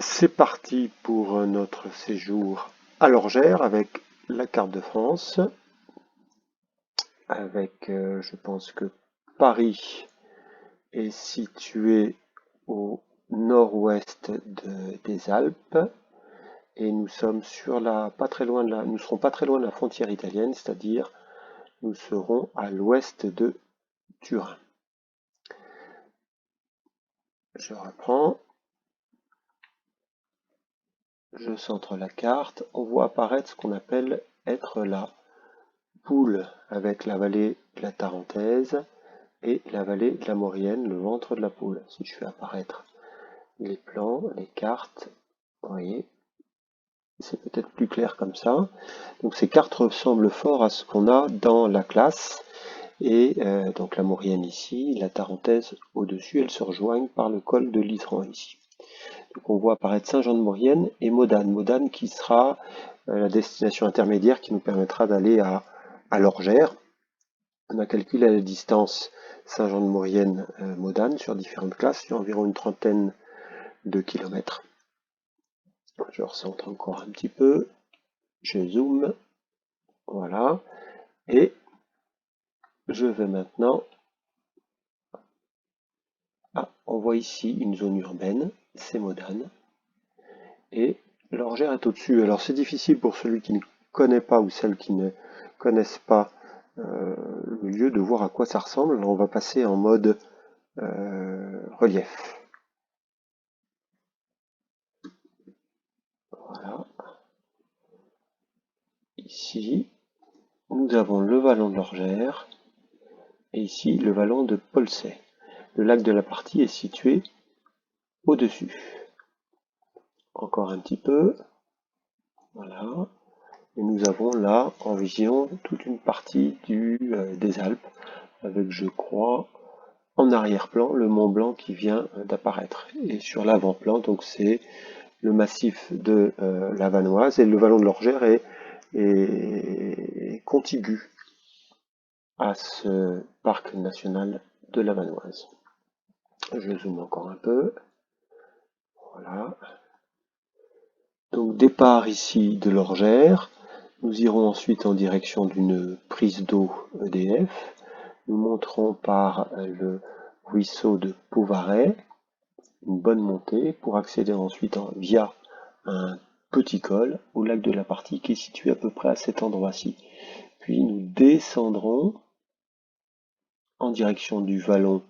C'est parti pour notre séjour à l'Orgère avec la carte de France, avec, je pense que Paris est situé au nord-ouest des Alpes et nous sommes nous serons pas très loin de la frontière italienne, c'est-à-dire nous serons à l'ouest de Turin. Je reprends. Je centre la carte, on voit apparaître ce qu'on appelle être la poule avec la vallée de la Tarentaise et la vallée de la Maurienne, le ventre de la poule. Si je fais apparaître les plans, les cartes, vous voyez, c'est peut-être plus clair comme ça. Donc ces cartes ressemblent fort à ce qu'on a dans la classe. Et donc la Maurienne ici, la Tarentaise au-dessus, elles se rejoignent par le col de l'Itran ici. Donc on voit apparaître Saint-Jean-de-Maurienne et Modane. Modane qui sera la destination intermédiaire qui nous permettra d'aller à l'Orgère. On a calculé la distance Saint-Jean-de-Maurienne-Modane sur différentes classes, sur environ une trentaine de kilomètres. Je recentre encore un petit peu, je zoome, voilà, et je vais maintenant... on voit ici une zone urbaine, c'est Modane, et l'Orgère est au-dessus. Alors c'est difficile pour celui qui ne connaît pas ou celles qui ne connaissent pas le lieu de voir à quoi ça ressemble. Alors on va passer en mode relief. Voilà. Ici, nous avons le vallon de l'Orgère et ici le vallon de Polsey. Le lac de la Partie est situé au-dessus. Encore un petit peu. Voilà. Et nous avons là en vision toute une partie des Alpes avec, je crois, en arrière-plan le Mont Blanc qui vient d'apparaître. Et sur l'avant-plan, donc c'est le massif de la Vanoise et le vallon de l'Orgère est contigu à ce parc national de la Vanoise. Je zoome encore un peu. Voilà. Donc départ ici de l'Orgère. Nous irons ensuite en direction d'une prise d'eau EDF. Nous monterons par le ruisseau de Pauvaret, une bonne montée, pour accéder ensuite via un petit col au lac de la Partie qui est situé à peu près à cet endroit-ci. Puis nous descendrons en direction du vallon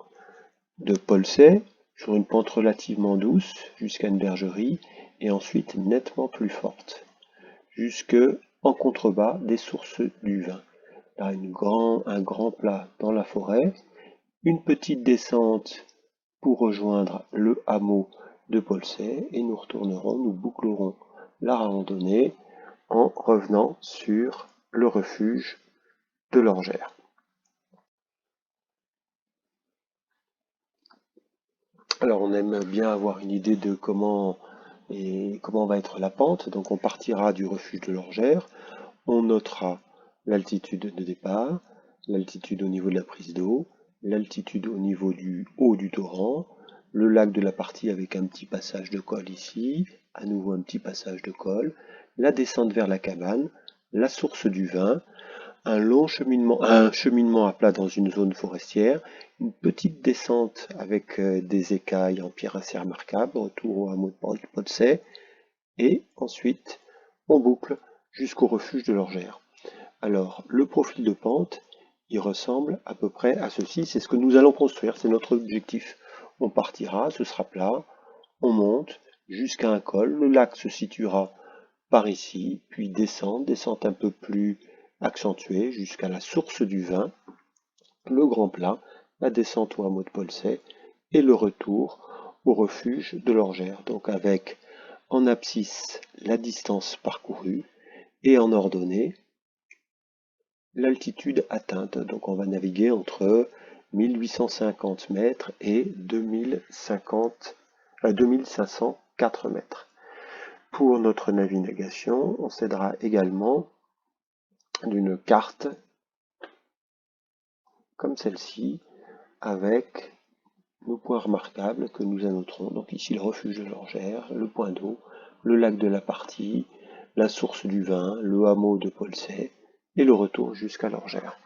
de Polsey sur une pente relativement douce jusqu'à une bergerie et ensuite nettement plus forte jusque en contrebas des sources du vin. Là, un grand plat dans la forêt, une petite descente pour rejoindre le hameau de Polsey et nous bouclerons la randonnée en revenant sur le refuge de l'Orgère. Alors on aime bien avoir une idée de comment va être la pente. Donc on partira du refuge de l'Orgère, on notera l'altitude de départ, l'altitude au niveau de la prise d'eau, l'altitude au niveau du haut du torrent, le lac de la Partie avec un petit passage de col ici, à nouveau un petit passage de col, la descente vers la cabane, la source du vin, un cheminement à plat dans une zone forestière, une petite descente avec des écailles en pierre assez remarquables, retour au hameau de Polsey, et ensuite on boucle jusqu'au refuge de l'Orgère. Alors le profil de pente, il ressemble à peu près à ceci, c'est ce que nous allons construire, c'est notre objectif. On partira, ce sera plat, on monte jusqu'à un col, le lac se situera par ici, puis descente un peu plus accentuée jusqu'à la source du vin, le grand plat, la descente au hameau de Polsey et le retour au refuge de l'Orgère. Donc avec en abscisse la distance parcourue et en ordonnée l'altitude atteinte. Donc on va naviguer entre 1850 mètres et 2504 mètres. Pour notre navigation, on s'aidera également d'une carte comme celle-ci avec nos points remarquables que nous annoterons. Donc ici le refuge de l'Orgère, le point d'eau, le lac de la Partie, la source du vin, le hameau de Polsey et le retour jusqu'à l'Orgère.